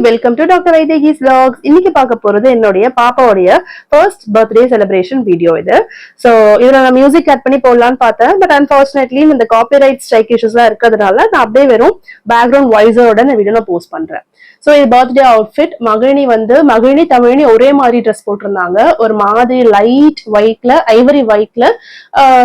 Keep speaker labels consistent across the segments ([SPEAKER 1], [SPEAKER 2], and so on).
[SPEAKER 1] Welcome to doctor Vaidehi's vlogs. இன்னைக்கு பார்க்க போறது என்னுடைய பாப்பாவுடைய ஃபர்ஸ்ட் பர்த்டே செலிப்ரேஷன் வீடியோ இது. ஸோ இதுல நான் மியூசிக் ஆட் பண்ணி போடலான்னு பார்த்தேன், பட் அன்பார்ச்சுனேட்லி இந்த காப்பிரைட் ஸ்ட்ரைக் இஷ்யூஸ்லாம் இருக்கிறதுனால நான் அப்படியே வெறும் பேக்ரவுண்ட் வாய்ஸோட இந்த வீடியோ நான் போஸ்ட் பண்றேன். ஸோ இது பர்த்டே அவுட்ஃபிட். மகிழினி தமிழினி ஒரே மாதிரி ட்ரெஸ் போட்டிருந்தாங்க. ஒரு மாதிரி லைட் ஒயிட்ல ஐவரி ஒயிட்ல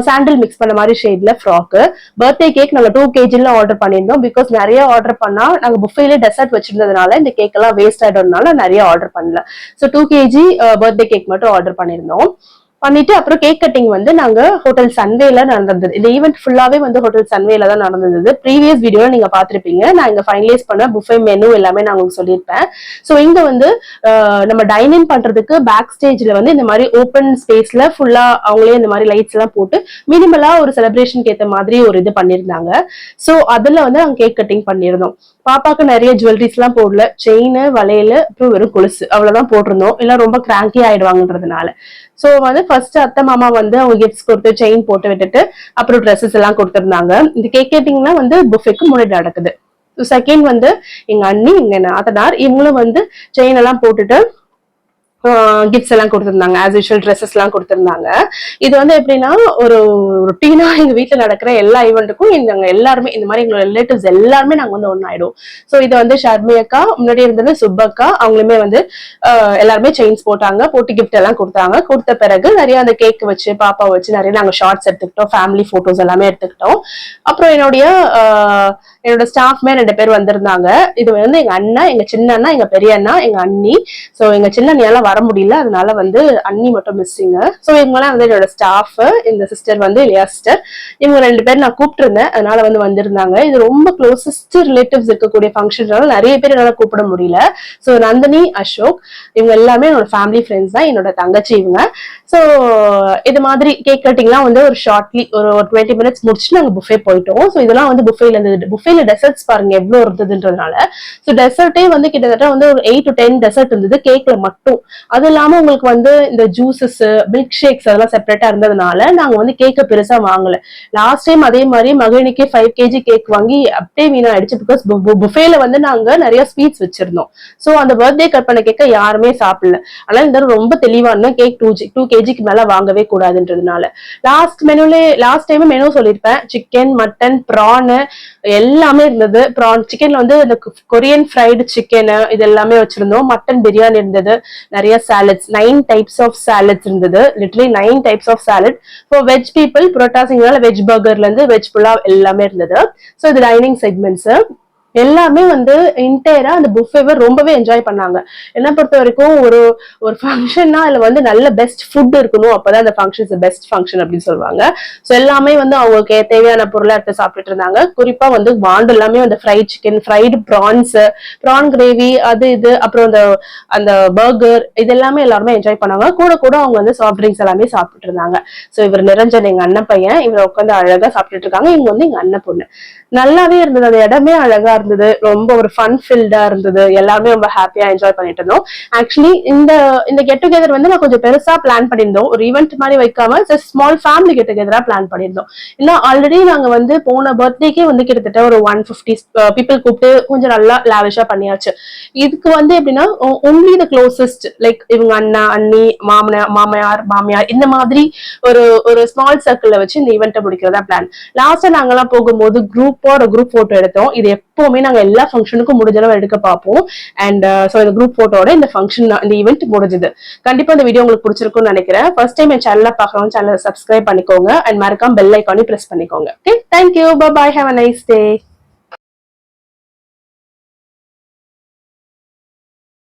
[SPEAKER 1] சாண்டில் மிக்ஸ் பண்ண மாதிரி ஷேட்ல ஃப்ராக்கு. பர்த்டே கேக் நாங்கள் 2 kg ஆர்டர் பண்ணியிருந்தோம். பிகாஸ் நிறைய ஆர்டர் பண்ணா நாங்கள் புஃபேல டெசர்ட் வச்சிருந்ததுனால இந்த கேக் எல்லாம் வேஸ்ட் ஆயிடும்னால நிறைய ஆர்டர் பண்ணல. ஸோ 2 kg பர்த்டே கேக் மட்டும் ஆர்டர் பண்ணியிருந்தோம். பண்ணிட்டு அப்புறம் கேக் கட்டிங் வந்து நாங்க ஹோட்டல் சன்வேல நடந்தது. இந்த ஈவெண்ட் ஃபுல்லாவே வந்து ஹோட்டல் சன்வேல தான் நடந்தது. ப்ரீவியஸ் வீடியோல நீங்க பாத்திருப்பீங்க. நான் இங்க ஃபைனலைஸ் பண்ண புஃபே மெனு எல்லாமே நான் உங்களுக்கு சொல்லியிருப்பேன். ஸோ இங்க வந்து நம்ம டைனிங் பண்றதுக்கு பேக் ஸ்டேஜ்ல வந்து இந்த மாதிரி ஓப்பன் ஸ்பேஸ்ல ஃபுல்லா அவங்களே இந்த மாதிரி லைட்ஸ் எல்லாம் போட்டு மினிமலா ஒரு செலிப்ரேஷனுக்கு ஏற்ற மாதிரி ஒரு இது பண்ணியிருந்தாங்க. ஸோ அதுல வந்து நாங்க கேக் கட்டிங் பண்ணியிருந்தோம். பாப்பாக்கு நிறைய ஜுவல்லரிஸ் எல்லாம் போடல. செயின், வளையல், அப்புறம் வெறும் கொலுசு அவ்வளவுதான் போட்டிருந்தோம். இல்ல ரொம்ப கிராங்கி ஆயிடுவாங்கன்றதுனால. சோ வந்து ஃபர்ஸ்ட் அத்தை மாமா வந்து அவங்க கிஃப்ட்ஸ் கொடுத்து செயின் போட்டு விட்டுட்டு அப்புறம் ட்ரெஸ்ஸஸ் எல்லாம் கொடுத்துருந்தாங்க. இந்த கேக் கட்டிங்னா வந்து புஃபேக்கு முன்னாடி நடக்குது. செகண்ட் வந்து எங்க அண்ணி, எங்க நாத்தனார், இவங்களும் வந்து செயின் எல்லாம் போட்டுட்டு கிஃப்ட்ஸ் எல்லாம் கொடுத்திருந்தாங்க. ஆஸ் யூஷுவல் ட்ரெஸ்ஸஸ் எல்லாம் கொடுத்திருந்தாங்க. இது வந்து எப்படின்னா ஒரு ரொட்டீனா எங்க வீட்டுல நடக்கிற எல்லா ஈவெண்ட்டுக்கும் நாங்க எல்லாருமே இந்த மாதிரி எங்களோட ரிலேட்டிவ்ஸ் எல்லாருமே நாங்க வந்து ஒன்னாயிடும். ஸோ இது வந்து ஷர்மி அக்கா, முன்னாடி இருந்தது சுப்பக்கா, அவங்களுமே வந்து எல்லாருமே செயின்ஸ் போட்டாங்க, போட்டு கிஃப்ட் எல்லாம் கொடுத்தாங்க. கொடுத்த பிறகு நிறைய அந்த கேக் வச்சு பாப்பா வச்சு நிறைய நாங்க ஷார்ட்ஸ் எடுத்துக்கிட்டோம், ஃபேமிலி போட்டோஸ் எல்லாமே எடுத்துக்கிட்டோம். அப்புறம் என்னோட ஸ்டாஃப்மே 2 பேர் வந்திருந்தாங்க. இது வந்து எங்க அண்ணா, எங்க சின்ன அண்ணா, எங்க பெரிய அண்ணா, எங்க அண்ணி. ஸோ எங்க சின்ன அண்ணியால வர முடியல, அதனால வந்து அண்ணி மட்டும் மிஸ்ஸிங்க. ஸோ இவங்கெல்லாம் வந்து என்னோட ஸ்டாஃப். இந்த சிஸ்டர் வந்து இளையா சிஸ்டர். இவங்க 2 பேர் நான் கூப்பிட்டுருந்தேன், அதனால வந்து வந்திருந்தாங்க. இது ரொம்ப க்ளோசஸ்ட் ரிலேட்டிவ்ஸ் இருக்கக்கூடிய ஃபங்க்ஷன்னால நிறைய பேர் என்னால கூப்பிட முடியல. ஸோ நந்தினி, அசோக் இவங்க எல்லாமே என்னோட ஃபேமிலி ஃப்ரெண்ட்ஸ் தான், என்னோட தங்கச்சி இவங்க. ஸோ இது மாதிரி கேக் கட்டிங்லாம் வந்து ஒரு ஷார்ட்லி ஒரு 20 minutes முடிச்சுட்டு நாங்கள் புஃபே போயிட்டோம். ஸோ இதெல்லாம் வந்து புஃபேல இருந்தது. புஃபேல டெசர்ட்ஸ் பாருங்க எவ்வளவு இருந்ததுன்றதுனால. ஸோ டெசர்ட்டே வந்து கிட்டத்தட்ட வந்து ஒரு 8 to 10 டெசர்ட் இருந்தது கேக்ல மட்டும். அது இல்லாம உங்களுக்கு வந்து இந்த ஜூசஸ், மில்க் ஷேக்ஸ் அதெல்லாம் செப்பரேட்டா இருந்ததுனால நாங்க வந்து கேக்க பெருசா வாங்கல. லாஸ்ட் டைம் அதே மாதிரி மகிழினிக்கு 5 kg கேக் வாங்கி அப்படியே வீணா ஆயிடுச்சு. பிகாஸ் புஃபேல வந்து நாங்க நிறைய ஸ்வீட்ஸ் வச்சிருந்தோம். ஸோ அந்த பர்த்டே கட் பண்ண கேக்க யாருமே சாப்பிடல. அதனால இந்த ரொம்ப தெளிவா இருந்தோம், கேக் 2 kg மேல வாங்கவே கூடாதுன்றதுனால. லாஸ்ட் டைம் மெனு சொல்லியிருப்பேன். சிக்கன், மட்டன், ப்ரான் எல்லாமே இருந்தது. ப்ரான் சிக்கன்ல வந்து இந்த கொரியன் ஃப்ரைடு சிக்கன் இது எல்லாமே வச்சிருந்தோம். மட்டன் பிரியாணி இருந்தது. நிறைய சாலட்ஸ், 9 types ஆஃப் சாலட்ஸ் இருந்தது. Literally 9 types of salad. For veg people புரோட்டாசிங்னால வெஜ் பர்கர்ல இருந்து வெஜ் புலாவ் எல்லாமே இருந்தது. ஸோ இது டைனிங் செக்மெண்ட்ஸ் எல்லாமே வந்து இன்டையரா அந்த புஃபேவை ரொம்பவே என்ஜாய் பண்ணாங்க. என்ன பொறுத்த வரைக்கும் ஒரு ஃபங்க்ஷன்னா அதுல வந்து நல்ல பெஸ்ட் ஃபுட் இருக்கணும், அப்பதான் அந்த ஃபங்க்ஷன் பெஸ்ட் ஃபங்க்ஷன் அப்படின்னு சொல்லுவாங்க. ஸோ எல்லாமே வந்து அவங்களுக்கு தேவையான பொருளை எடுத்து சாப்பிட்டுட்டு இருந்தாங்க. குறிப்பா வந்து வாண்டு எல்லாமே வந்து fried chicken, fried prawns, prawn gravy, அது இது, அப்புறம் அந்த பர்கர் இது எல்லாமே எல்லாருமே என்ஜாய் பண்ணாங்க. கூட அவங்க வந்து சாஃப்ட் ட்ரிங்க்ஸ் எல்லாமே சாப்பிட்டுட்டு இருந்தாங்க. ஸோ இவர் நிரஞ்சன் எங்க அண்ணன் பையன், இவர் உட்காந்து அழகா சாப்பிட்டுட்டு இருக்காங்க. இவங்க வந்து எங்க அண்ணன் பொண்ணு. நல்லாவே இருந்தது, அந்த இடமே அழகா இருந்தது, ரொம்ப ஒரு ஃபன் ஃபில்டா இருந்தது. எல்லாமே ரொம்ப ஹாப்பியா என்ஜாய் பண்ணிட்டு இருந்தோம். ஆக்சுவலி இந்த கெட் டுகெதர் வந்து நான் கொஞ்சம் பெருசா பிளான் பண்ணியிருந்தோம். ஒரு ஈவெண்ட் மாதிரி வைக்காம ஸ்மால் ஃபேமிலி கெட் டுகெதரா பிளான் பண்ணியிருந்தோம். இல்ல ஆல்ரெடி நாங்க வந்து போன பர்த்டேக்கே வந்து கிட்டத்தட்ட ஒரு 150 பீப்புள் கூப்பிட்டு கொஞ்சம் நல்லா லாவிஷா பண்ணியாச்சு. இதுக்கு வந்து எப்படின்னா ஒன்லி த க்ளோசஸ்ட், லைக் இவங்க அண்ணா, அண்ணி, மாமியார் இந்த மாதிரி ஒரு ஸ்மால் சர்க்கிள்ல வச்சு இந்த ஈவெண்ட்டை முடிக்கிறதா பிளான். லாஸ்டா நாங்கெல்லாம் போகும்போது குரூப் போட்டோ எடுத்தோம். இது எப்பவுமே நாங்க எல்லா ஃபங்க்ஷனுக்கும் முடிஞ்ச அளவு எடுக்க பார்ப்போம். அண்ட் ஸோ இந்த குரூப் போட்டோட இந்த ஃபங்க்ஷன் இந்த ஈவெண்ட் முடிஞ்சது. கண்டிப்பா இந்த வீடியோ உங்களுக்கு பிடிச்சிருக்கும்னு நினைக்கிறேன். ஃபர்ஸ்ட் டைம் என் சேனலை பார்க்கறவங்க சேனலை சப்ஸ்கிரைப் பண்ணிக்கோங்க அண்ட் மறக்காம பெல் ஐக்கானையும் பிரஸ் பண்ணிக்கோங்க. Okay, thank you, bye, have a nice day.